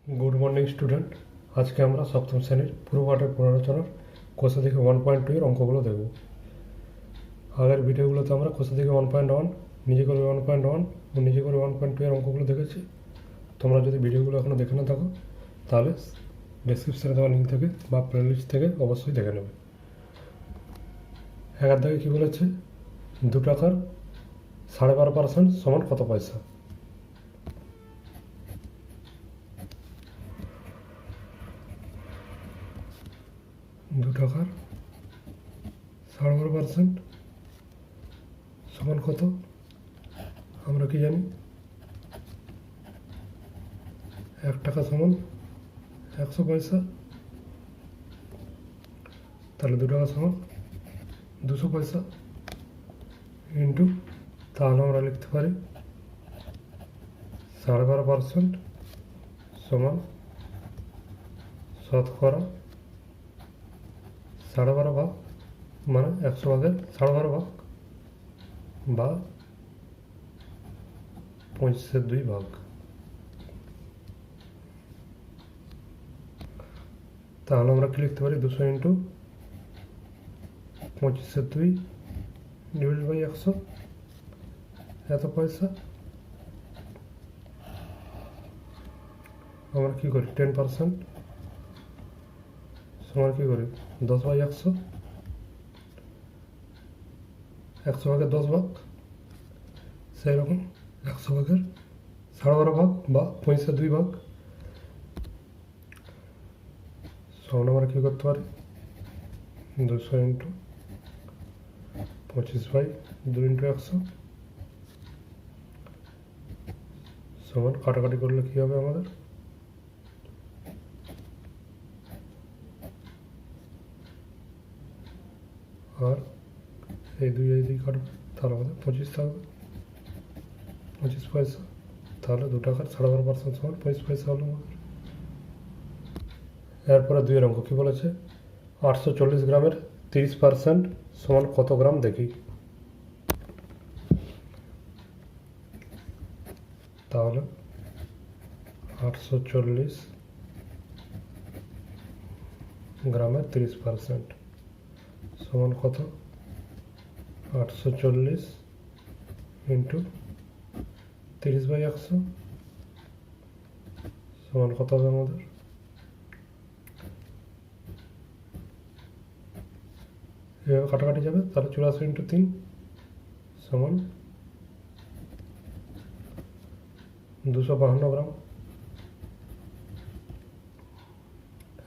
Good morning student. आज के আমরা সপ্তম শ্রেণীর পুরো পাঠের পুনরালোচনার কোষা থেকে 1.2 এর অঙ্কগুলো দেখব। আগের ভিডিওগুলোতে আমরা কোষা থেকে 1.1 নিজে করে 1.1 ও নিজে করে 1.2 এর অঙ্কগুলো দেখেছি। তোমরা যদি ভিডিওগুলো এখনো দেখে না থাকো তাহলে ডেসক্রিপশনে দেওয়া লিঙ্ক থেকে বা প্লেলিস্ট থেকে অবশ্যই দেখে নেবে। এগার দাগে কী বলেছে, 2 টাকার 12.5% সমান কত পয়সা? दो টাকার 12.5% সমান কত? আমরা কি জানি, 1 টাকা সমান 100 পয়সা, তাহলে 2 টাকা সমান 200 পয়সা ইন্টু, তাহলে আমরা লিখতে পারি 12.5% সমান শতকরা 12.5 ভাগ, মানে 100 ভাগের 12.5 ভাগ বা 25/2 ভাগ। তাহলে আমরা কি লিখতে পারি, 200 ইন্টু 25/2 ডিভাইড বাই 100, এত পয়সা। আমরা কি করি, 10% সমান কি করি 10/100, 100 ভাগের 10 ভাগ, সেই রকম 100 ভাগের 12.5 ভাগ বা 25/2 ভাগ। সমান আমরা কী করতে পারি, 200 ইন্টু 25/2 ইন্টু 100 সমান, কাটাকাটি করলে কী হবে আমাদের, আর এই দুই কাটবে, তাহলে আমাদের 25 থাকবে, 25 পয়সা। তাহলে 2 টাকার 12.5% সমান 25 পয়সা হলো আমাদের। এরপরে 2 এর অঙ্ক কী বলেছে, 840 গ্রামের 30% সমান কত গ্রাম দেখি? তাহলে 840 গ্রামের 30% সমান কত, 840 ইন্টু 30/100 সমান কত হবে আমাদের, এভাবে কাটাকাটি যাবে, তাহলে 84 ইন্টু 3 সমান 252 গ্রাম।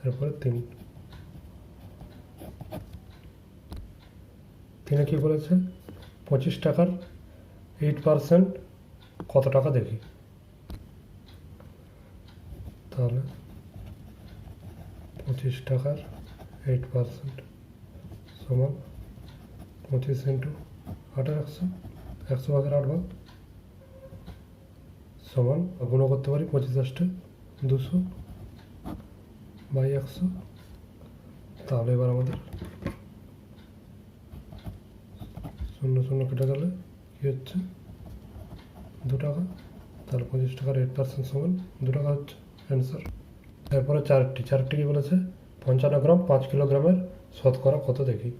এরপরে 3 কী বলেছে, 25 টাকার 8% কত টাকা দেখি? তাহলে 25 টাকার 8% সমান 25 ইন্টু 8/100, 100 ভাগের 8 ভাগ সমান, গুণ করতে পারি 25 200 বাই 100। তাহলে এবার আমাদের 0 0 কেটে গেলে কী হচ্ছে, 2 টাকা। তাহলে 25 টাকার 8% সমান 2 টাকা হচ্ছে অ্যান্সার। এরপরে চারটি কী বলেছে, 55 গ্রাম 5 কিলোগ্রামের শতকরা কত দেখি?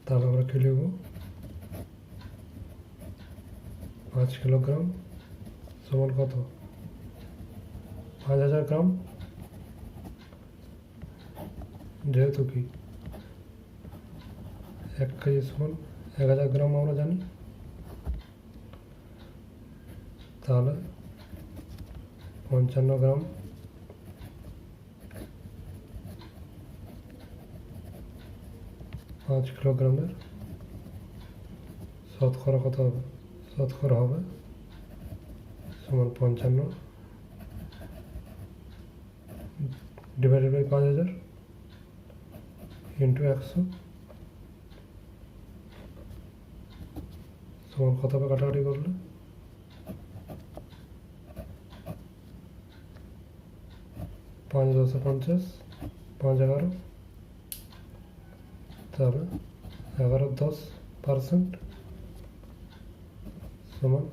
তাহলে আমরা কী লিখব, 5 কিলোগ্রাম সমান কত, 5000 গ্রাম, যেহেতু কি 1 কেজি সমান 1000 গ্রাম আমরা জানি, তাহলে 55 গ্রাম 5 কিলোগ্রামের শতকরা কত হবে, শতকরা হবে সমান 55 ডিভাইডেড বাই 5000 ইন্টু 100 সমান কত হবে, কাটাকাটি করলে 5 10 50, 5 11, তাহলে 11 10% সমান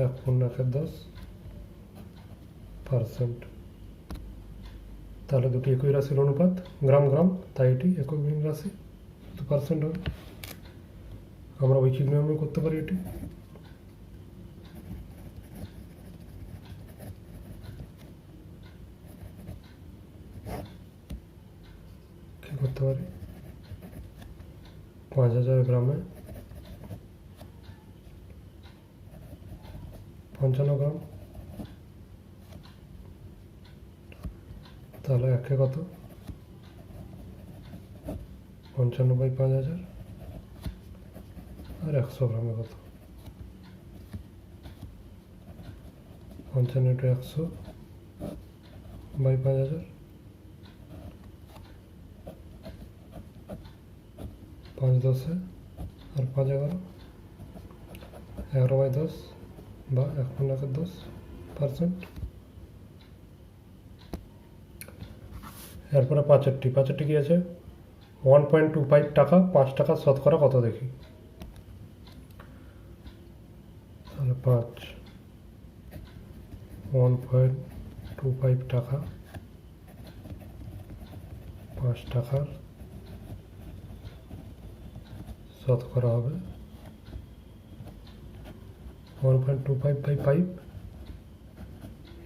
1/10%। তাহলে দুটি একই রাশির অনুপাত, গ্রাম গ্রাম, তাই এটি একক ভিন্ন রাশি, তো পার্সেন্ট হবে। আমরা ঐকিক নিয়মে করতে পারি এটি। কি করতে পারি, 5000 গ্রামে 55 গ্রাম, তাহলে একে কত, 55/5000, আর 100 গ্রামে কত, 55/100/5000, 5×10 আর 5×11, 11/10 বা 1/10%। এরপরে পাঁচেরটি কি আছে, 1.25 টাকা 5 টাকা শতকরা কত দেখি। তাহলে 1.25 টাকা 5 টাকার শতকরা হবে 1.25/5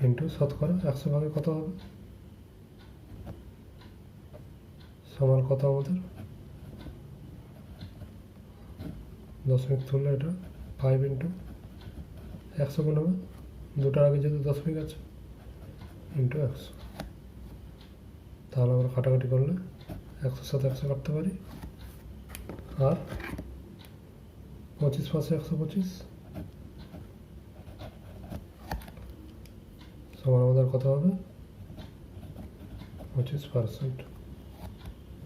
ইন্টু শতকরা 100 ভাগে কত হবে, সমান কত আমাদের, দশমিক তুললে এটা 5 ইন্টু 100 গুণ হবে, দুটার আগে যেহেতু দশমিক আছে, ইন্টু 100। তাহলে আমরা কাটাকাটি করলে 100 সাথে 100 কাটতে পারি, আর 25 পাশে 125 সমান আমাদের কত হবে, 25%।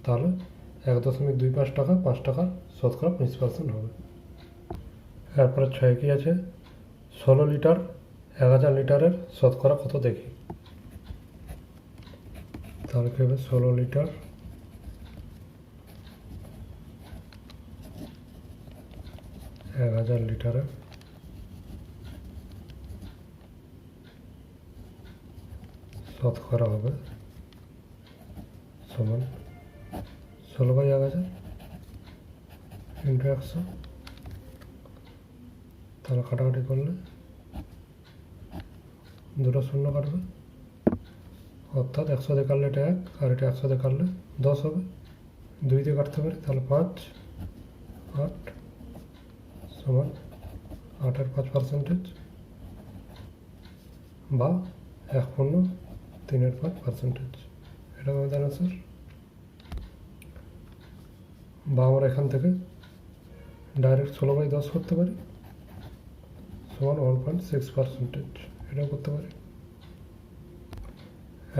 তাহলে 1.25 টাকা 5 টাকার শতকরা 25% হবে। এরপরে 6 কি আছে, 16 লিটার 1000 লিটারের শতকরা কত দেখি। তাহলে কি হবে, 16 লিটার 1000 লিটারের শতকরা হবে সমান 16/1000 ইন্টু 100। তাহলে কাটাকাটি করলে দুটো শূন্য কাটবে, অর্থাৎ 100 দিয়ে কাটলে এটা 1, আর এটা 100 দিয়ে কাটলে 10 হবে, 2 দিয়ে কাটতে পারি, তাহলে 5, 8 সমান 8-এর 5% বা 1/3/5%। এটা আমাদের আনসার। বা আমরা এখান থেকে ডাইরেক্ট 16/10 করতে পারি, সমান 1.6%, এটাও করতে পারি।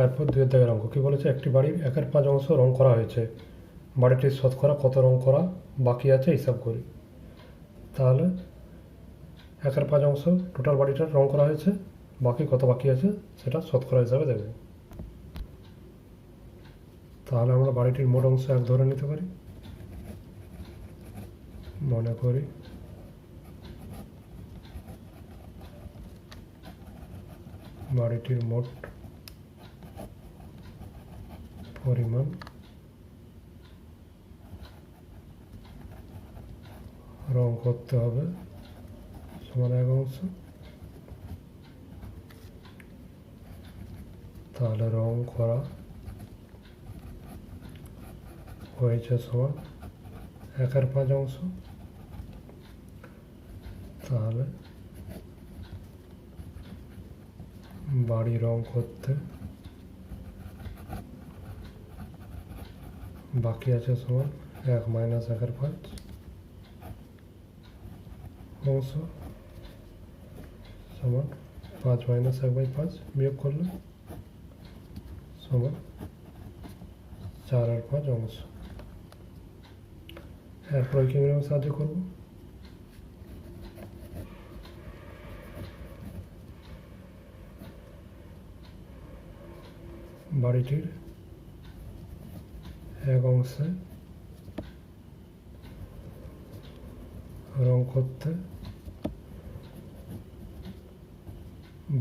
এরপর 2 দাগের অঙ্ক কি বলেছে, একটি বাড়ির 1/5 অংশ রং করা হয়েছে, বাড়িটির শতকরা কত রং করা বাকি আছে হিসাব করি। তাহলে 1/5 অংশ টোটাল বাড়িটার রং করা হয়েছে, বাকি কত বাকি আছে সেটা শতকরা হিসাবে দেবে। তাহলে আমরা বাড়িটির মোট অংশ 1 ধরে নিতে পারি, মনে করি বাড়িটির মোট পরিমাণ রং করতে হবে সমান 1 অংশ। তাহলে রং করা হয়েছে সমান 1/5 অংশ। তাহলে বাড়ি রং করতে বাকি আছে সমান 1 - 1/5 অংশ সমান 5 - 1/5 বিয়োগ করলে সমান 4/5 অংশ। এরপর ঐকিক নিয়মে সাহায্য করব। বাড়িটির 1 অংশে রং করতে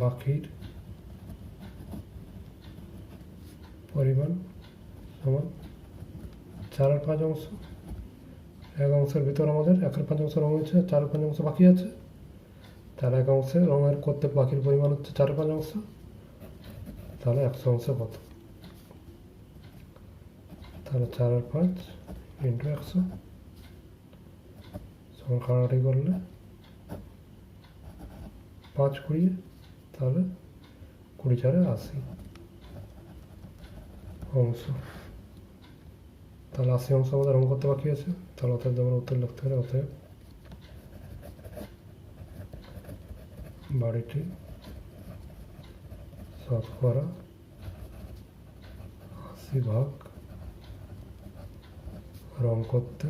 বাকির পরিমাণ সমান 4/5 এক অংশের ভিতর আমাদের 1/5 অংশ রং হয়েছে, 4/5 অংশ বাকি আছে। তাহলে এক অংশে রঙের করতে বাকির পরিমাণ হচ্ছে 4/5 তাহলে 100 অংশে কত? তাহলে 4/5 ইন্টু 100 সমান কাটাকাটি করলে 5 20, তাহলে 20×4 = 80 অংশ। তাহলে 80 অংশ আমাদের রং করতে বাকি আছে। তাহলে অতএব আমরা উত্তর লিখতে পারি, অতএব বাড়িটি শতকরা 80% রং করতে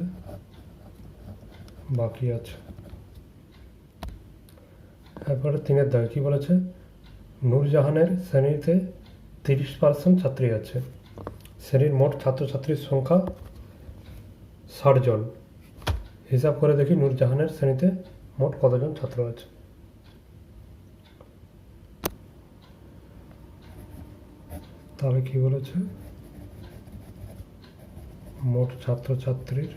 বাকি আছে। এরপরে 3-এর দাগে কি বলেছে? নূরজাহানের শ্রেণীতে 30% ছাত্রী আছে। শ্রেণীর মোট ছাত্রছাত্রীর সংখ্যা 60 জন। হিসাব করে দেখি নূরজাহানের শ্রেণীতে মোট কতজন ছাত্র আছে। তাহলে কি বলেছে? মোট ছাত্রছাত্রীর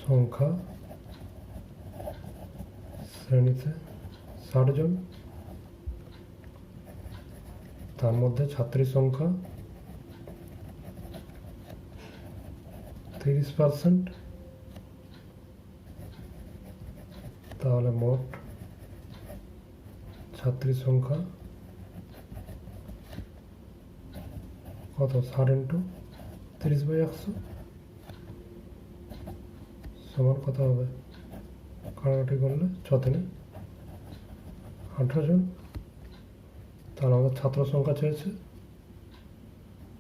সংখ্যা শ্রেণীতে 60 জন, তার মধ্যে ছাত্রীর সংখ্যা 30%। তাহলে মোট ছাত্রীর সংখ্যা কত? 60 ইন্টু 30/100 সমান কত হবে? কাটাকাটি করলে 6×3 = 18 জন। তাহলে আমাদের ছাত্র সংখ্যা চেয়েছে,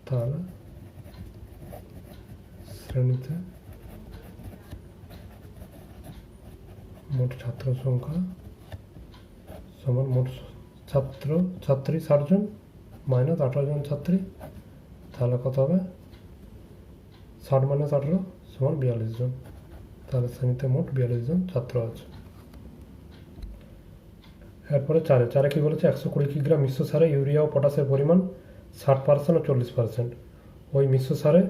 তাহলে শ্রেণীতে মোট ছাত্র সংখ্যা সমান মোট ছাত্রী 60 জন মাইনাস 18 জন ছাত্রী। তাহলে কত হবে? 60 - 18 সমান 42 জন। তাহলে শ্রেণীতে মোট 42 জন ছাত্র আছে। এরপরে 4-এ কি বলেছে? 120 কিগ্রা মিশ্র সারে ইউরিয়া ও পটাশের পরিমাণ 60% ও 40%। ওই মিশ্র সারে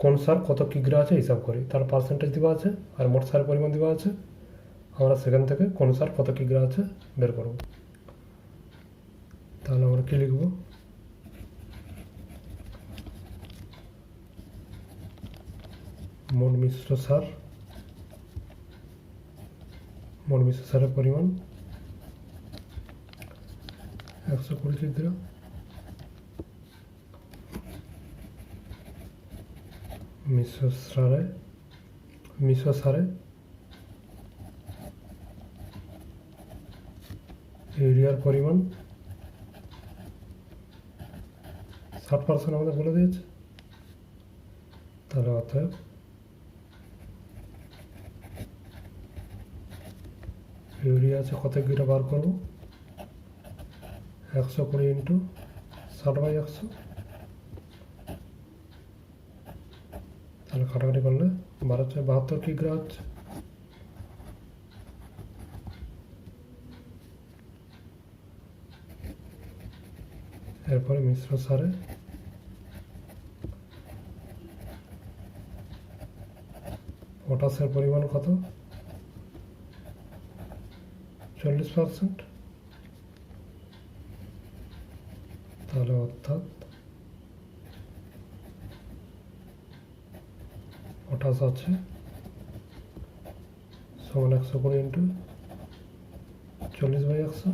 কোন সার কত কিগ্রা আছে হিসাব করি। তার পার্সেন্টেজ দেওয়া আছে আর মোট সারের পরিমাণ দেওয়া আছে। আমরা সেখান থেকে কোন সার কত কিগ্রা আছে বের করব। তাহলে আমরা কি লিখব? মোট মিশ্র সারের পরিমাণ 120 কিগ্রা। মিশ্র সারে ইউরিয়ার পরিমাণ 60% আমাদের বলে দিয়েছে। তাহলে অতএব ইউরিয়া আছে কত কিগ্রা বার করব? 120 ইন্টু 60/100। তাহলে কাটাকাটি করলে 12×72 কিগ্রা হচ্ছে। এরপরে মিশ্র সারে পটাশের পরিমাণ কত? 40%। তাহলে অর্থাৎ পটাশ আছে সমান 120 ইন্টু 40/100।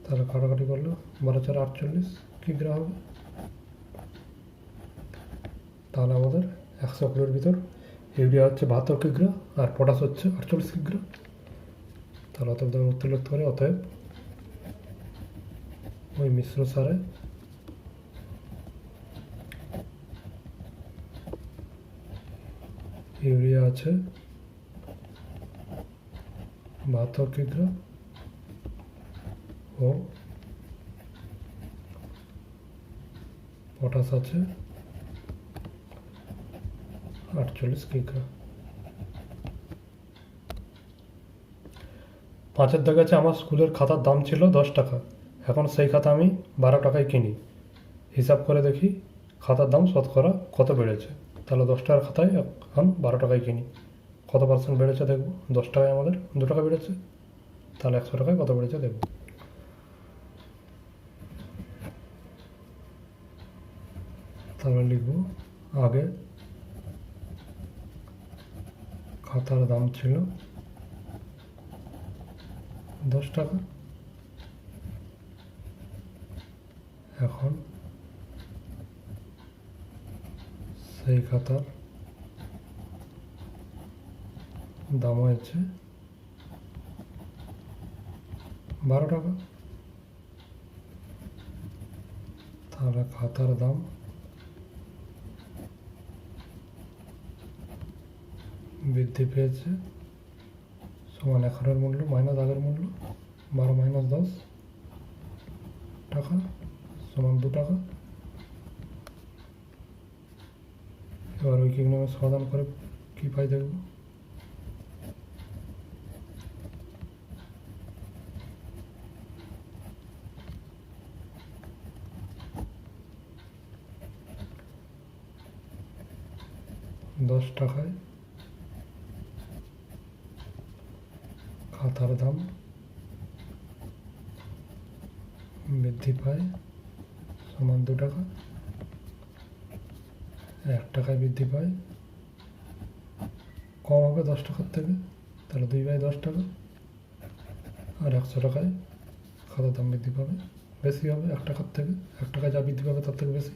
তাহলে কাটাকাটি করলে 12×4 = 48 কিগ্রা হবে। তাহলে আমাদের 100 কিলোর ভিতর ইউরিয়া হচ্ছে 72 কিগ্রা আর পটাশ হচ্ছে 48 কিগ্রা। তাহলে অতএব আমরা উত্তর লিখতে পারি, অতএব ওই মিশ্র সারে ইউরিয়া আছে 72 কিগ্রা ও পটাশ আছে 48 কিগ্রা। 5-এর দাগে আছে আমার স্কুলের খাতার দাম ছিল 10 টাকা, এখন সেই খাতা আমি 12 টাকায় কিনি। হিসাব করে দেখি খাতার দাম শতকরা কত বেড়েছে। তাহলে 10 টাকার খাতায় এখন 12 টাকায় কিনি, কত পার্সেন্ট বেড়েছে দেখব। 10 টাকায় আমাদের 2 টাকা বেড়েছে, তাহলে 100 টাকায় কত বেড়েছে দেখব। তাহলে লিখব আগে খাতার দাম ছিল 10 টাকা, এখন সেই খাতার দাম হয়েছে 12 টাকা। তাহলে খাতার দাম বৃদ্ধি পেয়েছে সমান এখনের মূল্য মাইনাস আগের মূল্য, 12 মাইনাস 10 টাকা সমান 2 টাকা। এবার ঐকিক নিয়মের সমাধান করে কি পাই দেখব। দশ টাকায় খাতার দাম বৃদ্ধি পায় সমান 2 টাকা, 1 টাকায় বৃদ্ধি পায় কম হবে 10 টাকার থেকে, তাহলে 2/10 টাকা। আর 100 টাকায় খাতার দাম বৃদ্ধি পাবে বেশি হবে 1 টাকার থেকে, 1 টাকায় যা বৃদ্ধি পাবে তার থেকে বেশি,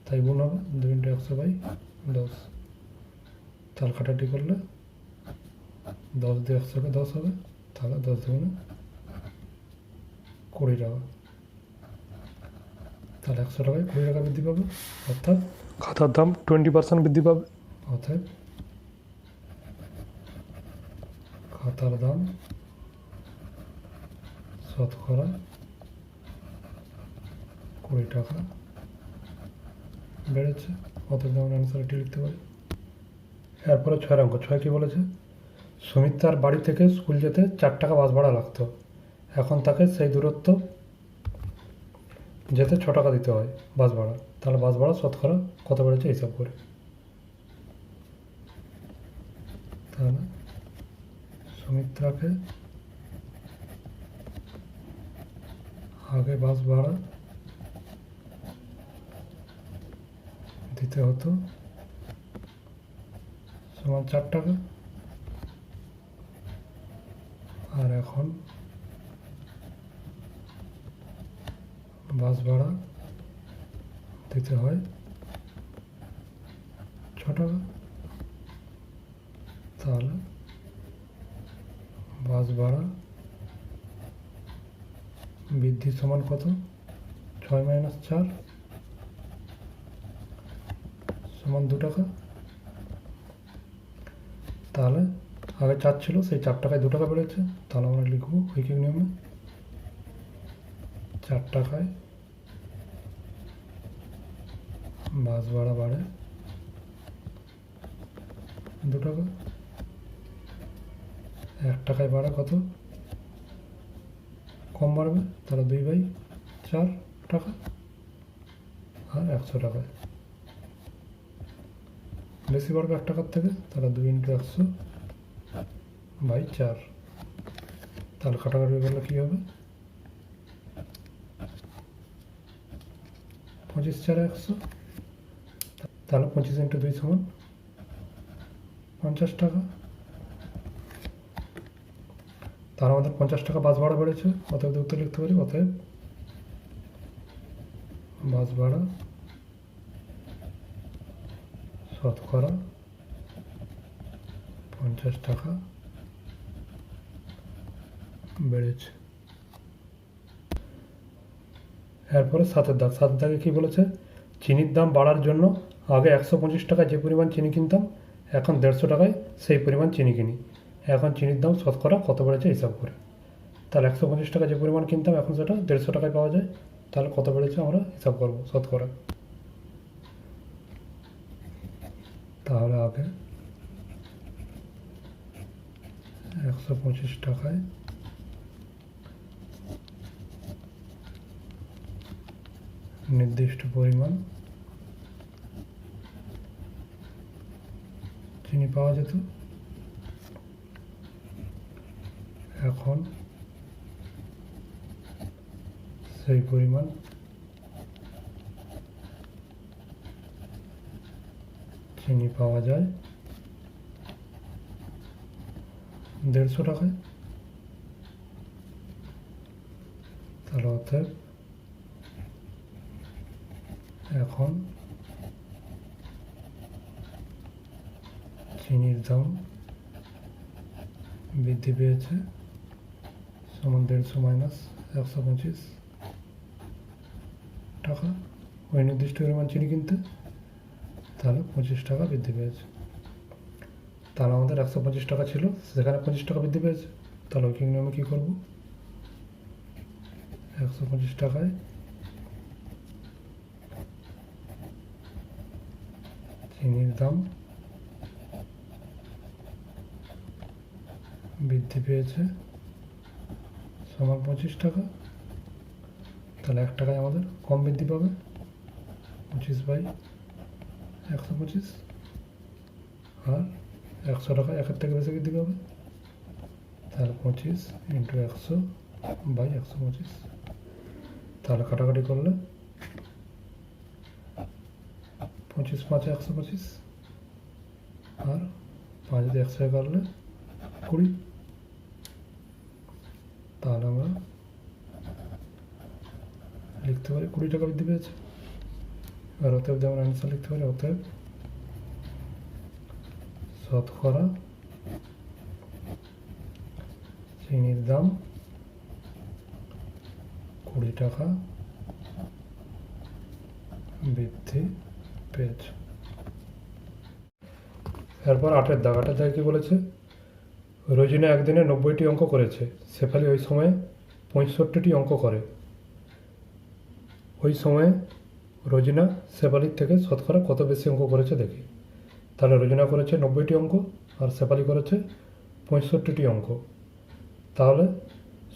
তাই গুণ হবে 2 × 100/10। তাহলে কাটাটি করলে 10 দিয়ে 100কে 10 হবে, তাহলে 10 দুগুণে 20 টাকা। তাহলে 100 টাকায় 20 টাকা বৃদ্ধি পাবে, অর্থাৎ খাতার দাম 20% বৃদ্ধি পাবে। অর্থাৎ খাতার দাম শতকরা 20 টাকা বেড়েছে। অতএব আমরা অ্যান্সার এটি লিখতে পারি। এরপরে 6 অঙ্ক। 6 কি বলেছে, সুমিত্রার বাড়ি থেকে স্কুল যেতে 4 টাকা বাস ভাড়া লাগতো, এখন তাকে সেই দূরত্ব যেতে 6 টাকা দিতে হয় বাস ভাড়া। তাহলে বাস ভাড়া শতকরা কত বেড়েছে হিসাব করে। তাহলে সুমিত্রাকে আগে বাস ভাড়া দিতে হতো সমান 4 টাকা, আর এখন বাস ভাড়া দিতে হয় 6 টাকা। তাহলে বাস ভাড়া বৃদ্ধি সমান কত, 6 - 4 সমান 2 টাকা। তাহলে আগে 4 ছিল, সেই 4 টাকায় 2 টাকা বেড়েছে, তাহলে আমরা লিখব ঐকিক নিয়মে 4 টাকায় বাস ভাড়া বাড়ে 2 টাকা। 1 টাকায় বাড়া কত কম বাড়বে, তাহলে 2/4 টাকা। আর 100 টাকায় বেশি বাড়বে 1 টাকার থেকে, তাহলে 2 × 100/4। তাহলে কাটাকাটি করলে কী হবে, 25 × 100। তাহলে 25 × 2 সমান 50 টাকা। তাহলে আমাদের 50 টাকা বাস ভাড়া বেড়েছে, অতএব উত্তর লিখতে পারি। অতএব বাস ভাড়া শতকরা 50 টাকা বেড়েছে। এরপরে 7-এর দাগ। 7-এর দাগে কী বলেছে, চিনির দাম বাড়ার জন্য আগে 125 টাকায় যে পরিমাণ চিনি কিনতাম, এখন 150 টাকায় সেই পরিমাণ চিনি কিনি, এখন চিনির দাম শতকরা কত বেড়েছে হিসাব করে। তাহলে 125 টাকা যে পরিমাণ কিনতাম, এখন সেটা 150 টাকায় পাওয়া যায়, তাহলে কত বেড়েছে আমরা হিসাব করবো শতকরা। তাহলে আগে 125 টাকায় নির্দিষ্ট পরিমাণ চিনি পাওয়া যেত, এখন সেই পরিমাণ চিনি পাওয়া যায় 150 টাকায়। তাহলে অতএব এখন চিনির দাম বৃদ্ধি পেয়েছে সমান 150 মাইনাস 125 টাকা। ওই নির্দিষ্ট পরিমাণ চিনি কিনতে তাহলে 25 টাকা বৃদ্ধি পেয়েছে। তাহলে আমাদের 125 টাকা ছিল, সেখানে 25 টাকা বৃদ্ধি পেয়েছে। তাহলে ওই নিয়মে কী করবো, 125 টাকায় চিনির দাম বৃদ্ধি পেয়েছে সমান 25 টাকা। তাহলে 1 টাকায় আমাদের কম বৃদ্ধি পাবে, 25/125, আর 100 টাকায় 1 থেকে বেশি বৃদ্ধি পাবে, তাহলে 25 × 100/125। তাহলে কাটাকাটি করলে 25×5 125, আর 5 দিয়ে 100 কাটলে 20। তাহলে আমরা লিখতে পারি 20 টাকা বৃদ্ধি পেয়েছে। আর অতএব যেমন অ্যান্সার লিখতে পারি, অতএব শতকরা চিনির দাম 20 টাকা বৃদ্ধি পেয়েছে। এরপর 8-এর দাগ। 8-এর দাগে কি বলেছে, রোজিনা একদিনে 90টি অঙ্ক করেছে, শেফালি ওই সময়ে 65টি অঙ্ক করে। ওই সময়ে রোজিনা শেফালির থেকে শতকরা কত বেশি অঙ্ক করেছে দেখি। তাহলে রোজিনা করেছে 90টি অঙ্ক আর শেফালি করেছে 65টি অঙ্ক। তাহলে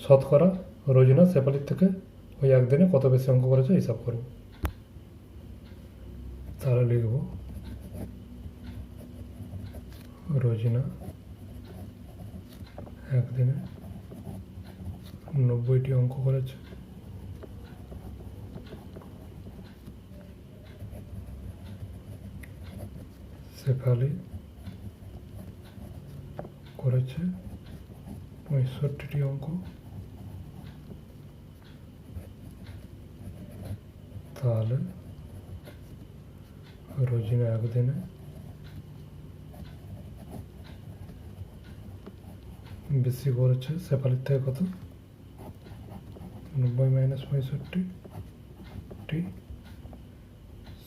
শতকরা রোজিনা শেফালির থেকে ওই একদিনে কত বেশি অঙ্ক করেছে হিসাব করব। তাহলে লিখব রোজিনা একদিনে 90টি অঙ্ক করেছে, শেফালি করেছে 65টি অঙ্ক। তাহলে রোজিনা একদিনে বেশি করেছে শেফালির থেকে কত, 90 - 65টি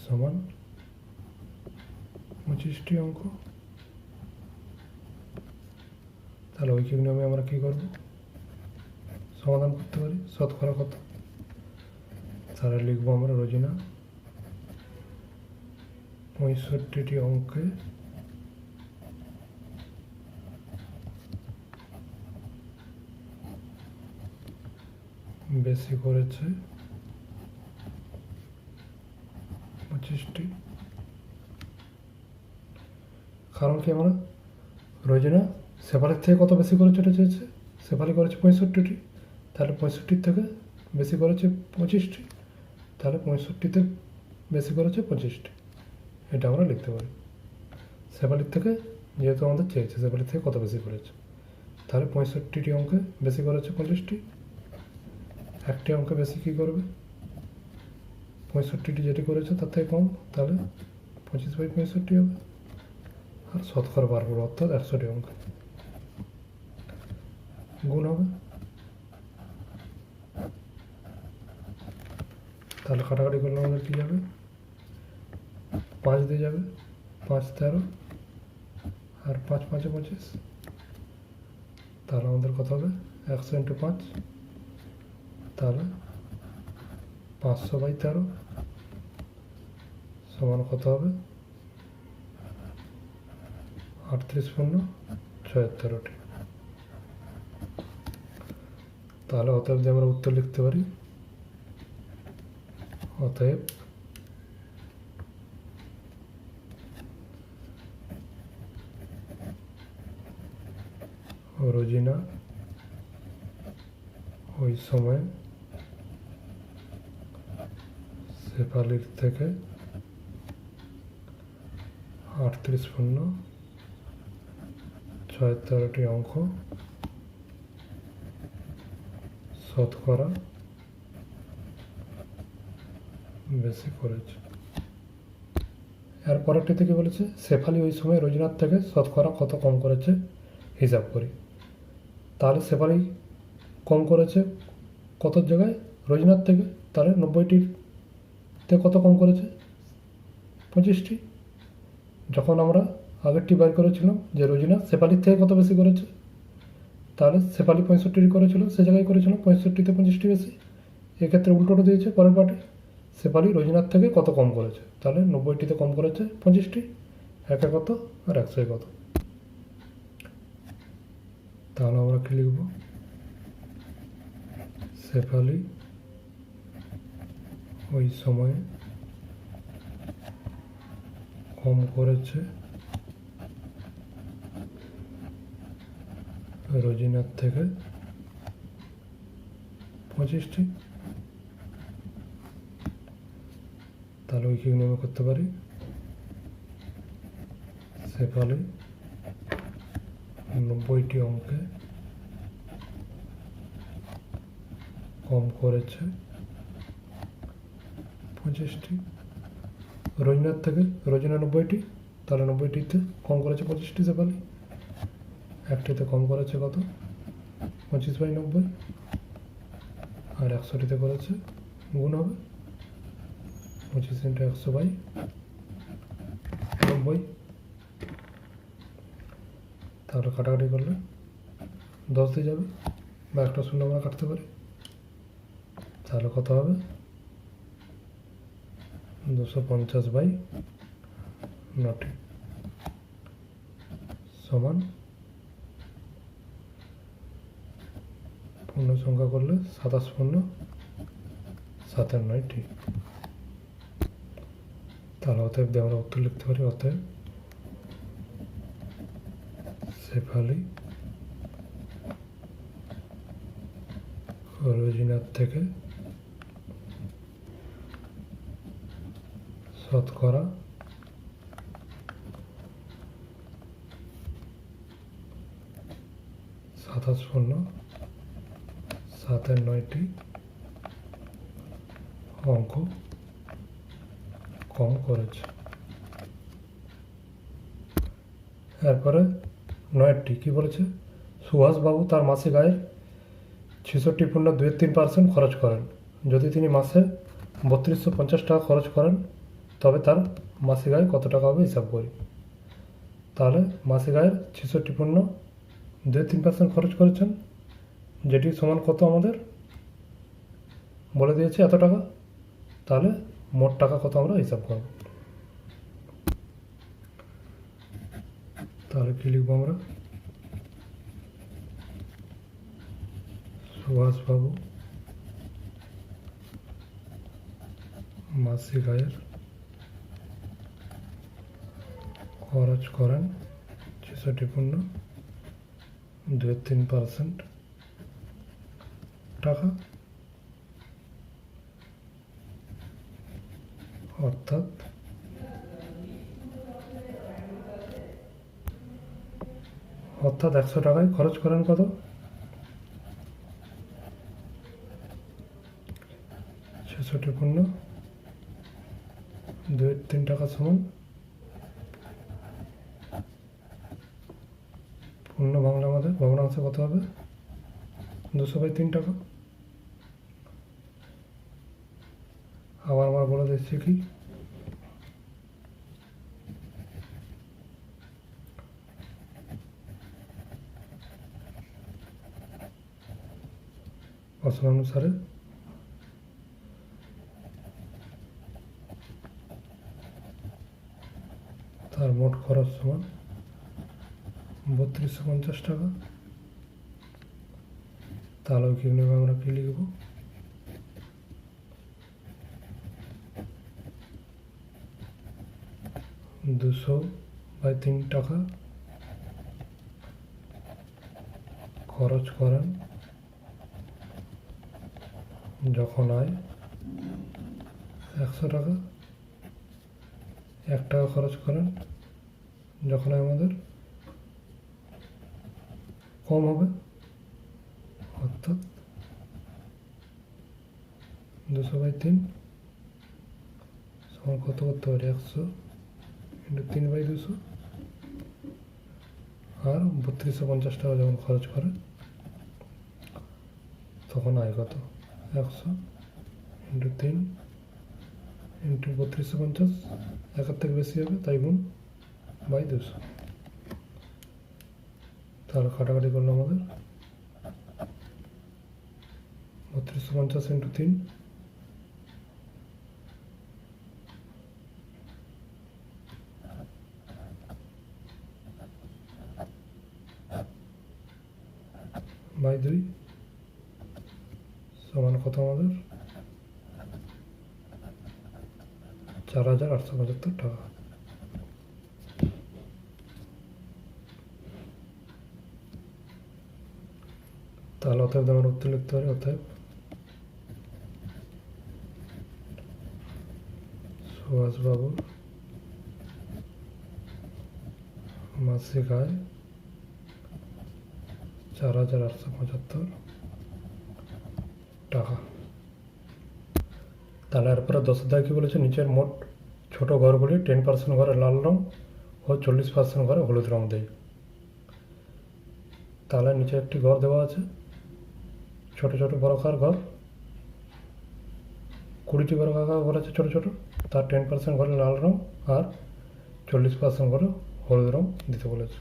সমান 25টি অঙ্ক। তাহলে ঐকিক নিয়মে আমরা কী করব, সমাধান করতে পারি শতকরা কত। তাহলে লিখবো আমরা রোজিনা 65টি অঙ্কে বেশি করেছে 25টি। কারণ কি, আমরা রোজিনা শেফালির থেকে কত বেশি করেছে এটা চেয়েছে, শেফালি করেছে 65টি, তাহলে 65টির থেকে বেশি করেছে 25টি, তাহলে 65টিতে বেশি করেছে 25টি, এটা আমরা লিখতে পারি। শেফালির থেকে যেহেতু আমাদের চেয়েছে শেফালির থেকে কত বেশি করেছে, তাহলে 65টি অঙ্কে বেশি করেছে 25টি। একটি অঙ্কে বেশি কী করবে, 65টি যেটি করেছে তার থেকে কম, তাহলে 25/65 হবে। আর শতকরা বার করবো, অর্থাৎ 100টি অঙ্ক গুণ হবে। তাহলে কাটাকাটি করলে আমাদের কী যাবে, 5 দিয়ে যাবে, 5 13, আর 5 × 5 = 25। তাহলে আমাদের কত হবে, 100 × 5, তাহলে 500/13 সমান কত হবে, 38×76টি। তাহলে অতএব আমরা উত্তর লিখতে পারি, অতএব রোজিনা ওই সময় শেফালির থেকে 38.613টি অঙ্ক শতকরা বেশি করেছে। এর পরেরটিতে কি বলেছে, শেফালি ওই সময় রোজিনার থেকে শতকরা কত কম করেছে হিসাব করি। তাহলে শেফালি কম করেছে কত জায়গায়, রোজিনার থেকে, তাহলে 90টিতে কত কম করেছে, 25টি। যখন আমরা আগেরটি বার করেছিলাম যে রোজিনা শেফালির থেকে কত বেশি করেছে, তাহলে শেফালি 65টি করেছিল, সে জায়গায় করেছিলাম 65তে 25টি বেশি। এক্ষেত্রে উল্টোটা দিয়েছে পরের পার্টে, শেফালি রোজিনার থেকে কত কম করেছে, তাহলে 90টিতে কম করেছে 25টি, একে কত আর 100 কত। তাহলে আমরা কি লিখব, শেফালি ওই সময়ে কম করেছে রোজিনার থেকে 25টি। তাহলে ওই কি নিয়মে করতে পারি, শেফালি 90টি অঙ্কে কম করেছে 25টি। রোজিনার থেকে, রোজিনা 90টি, তাহলে 90টিতে কম করেছে 25টি শেফালি। একটিতে কম করেছে কত, 25/90, আর 100টিতে করেছে, গুণ হবে 25 × 100/90। তাহলে কাটাকাটি করলে 10 দিয়ে যাবে, বা একটা শূন্য আমরা কাটতে পারি। তাহলে কত হবে, 250/9 সমান পূর্ণ সংখ্যা করলে 27.7 তাহলে অতএব দিয়ে আমরা উত্তর লিখতে পারি, অতএব শেফালি রোজিনার থেকে শতকরা 27.7 অঙ্ক কম করেছে। এরপরে 9টি কি বলেছে, সুভাষবাবু তার মাসিক আয়ের 66.23% খরচ করেন। যদি তিনি মাসে 3250 টাকা খরচ করেন তবে তার মাসিক আয় কত টাকা হবে হিসাব করি। তাহলে মাসিক আয়ের 66.23% খরচ করেছেন, যেটি সমান কত আমাদের বলে দিয়েছে এত টাকা। তাহলে মোট টাকা কত আমরা হিসাব করব। তাহলে কি লিখব আমরা, সুভাষবাবু মাসিক আয়ের খরচ করেন 66.23% টাকা, অর্থাৎ অর্থাৎ 100 টাকায় খরচ করেন কত, 66.23 টাকা সমান পূর্ণ বাংলা আমাদের ভগ্নাংশে কত হবে, 200/3 টাকা। আবার আমরা বলে দিচ্ছি কি, প্রশ্ন অনুসারে তার মোট খরচ সমান 3250 টাকা। তাহলে কি নেবে, আমরা কি লিখব, 200/3 টাকা খরচ করেন যখন আয় 100 টাকা, 1 টাকা খরচ করেন যখন আয় আমাদের কম হবে, অর্থাৎ 200/3 সমান কত করতে পারি 100 × 3/200, আর 3250 টাকা যখন খরচ করে তখন আয় কত 100 × 3 × 3250, 1 থেকে বেশি হবে তাই গুণ /200। তাহলে কাটাকাটি করলে আমাদের 3250 × 3 /2 সমান কত আমাদের 4875 টাকা। তাহলে অতএব আমরা উত্তর লিখতে পারি, অতএব সুভাষবাবুর মাসিক আয় 4875 টাকা। তাহলে এরপরে 10 অধ্যায় কি বলেছে, নিচের মোট ছোট ঘরগুলি 10% ঘরে লাল রং ও 40% ঘরে হলুদ রং দেয়। তাহলে নিচে একটি ঘর দেওয়া আছে, ছোট ছোট বর্গাকার ঘর, 20টি বর্গাকার ঘর আছে ছোট ছোট, তার 10% ঘরে লাল রং আর 40% ঘরে হলুদ রং দিতে বলেছে।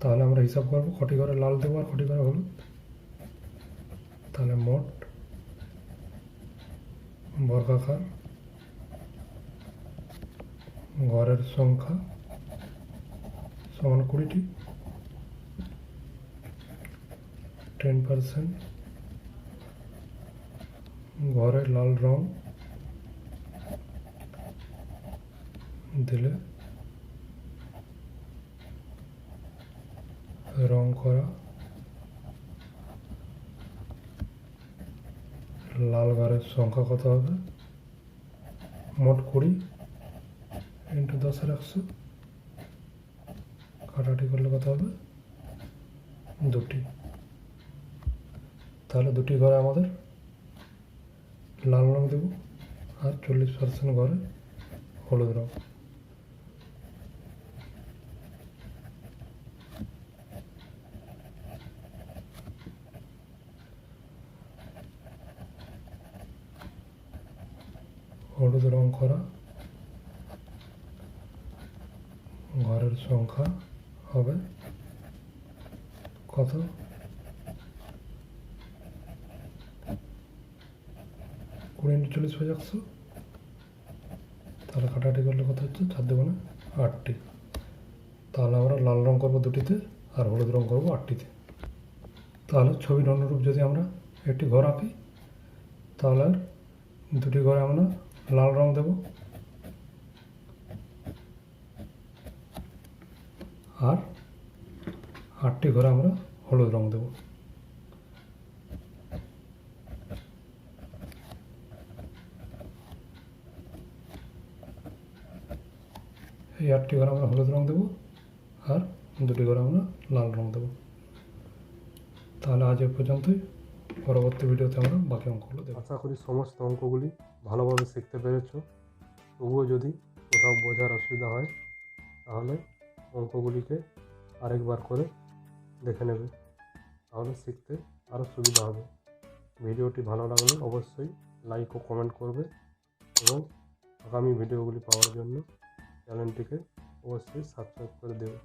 তাহলে আমরা হিসাব করবো কটি ঘরে লাল দেবো আর কটি ঘরে হলুদ। তাহলে মোট বর্গাকার ঘরের সংখ্যা সমান 20টি, 10% ঘরে লাল রং দিলে রং করা লাল ঘরের সংখ্যা কত হবে, মোট 20 × 10/100, কাটাটি করলে কত হবে 2টি। তাহলে 2টি ঘরে আমাদের লাল রং দেব আর 40% ঘরে হলুদ রং। হলুদ রং করা ঘরের সংখ্যা হবে কত, 20 × 40/100, তাহলে কাটাকাটি করলে কত হচ্ছে 4 2 8টি। তাহলে আমরা লাল রং করবো 2টিতে আর হলুদ রং করবো 8টিতে। তাহলে ছবির অনুরূপ যদি আমরা একটি ঘর আঁকি, তাহলে 2টি ঘরে আমরা লাল রং দেব আর 8টি ঘরে আমরা হলুদ রং দেব। এই 8টি ঘরে আমরা হলুদ রং দেব আর 2টি ঘরে আমরা লাল রং দেব। তাহলে আজ এ পর্যন্তই, পরবর্তী ভিডিওতে আমরা বাকি অঙ্কগুলো দেব। আশা করি সমস্ত অঙ্কগুলি ভালোভাবে শিখতে পেরেছ। তবুও যদি কোথাও বোঝার অসুবিধা হয় তাহলে অঙ্কগুলিকে আরেকবার করে দেখে নেবে, তাহলে শিখতে আরও সুবিধা হবে। ভিডিওটি ভালো লাগলে অবশ্যই লাইক ও কমেন্ট করবে এবং আগামী ভিডিওগুলি পাওয়ার জন্য চ্যানেলটিকে অবশ্যই সাবস্ক্রাইব করে দেবে।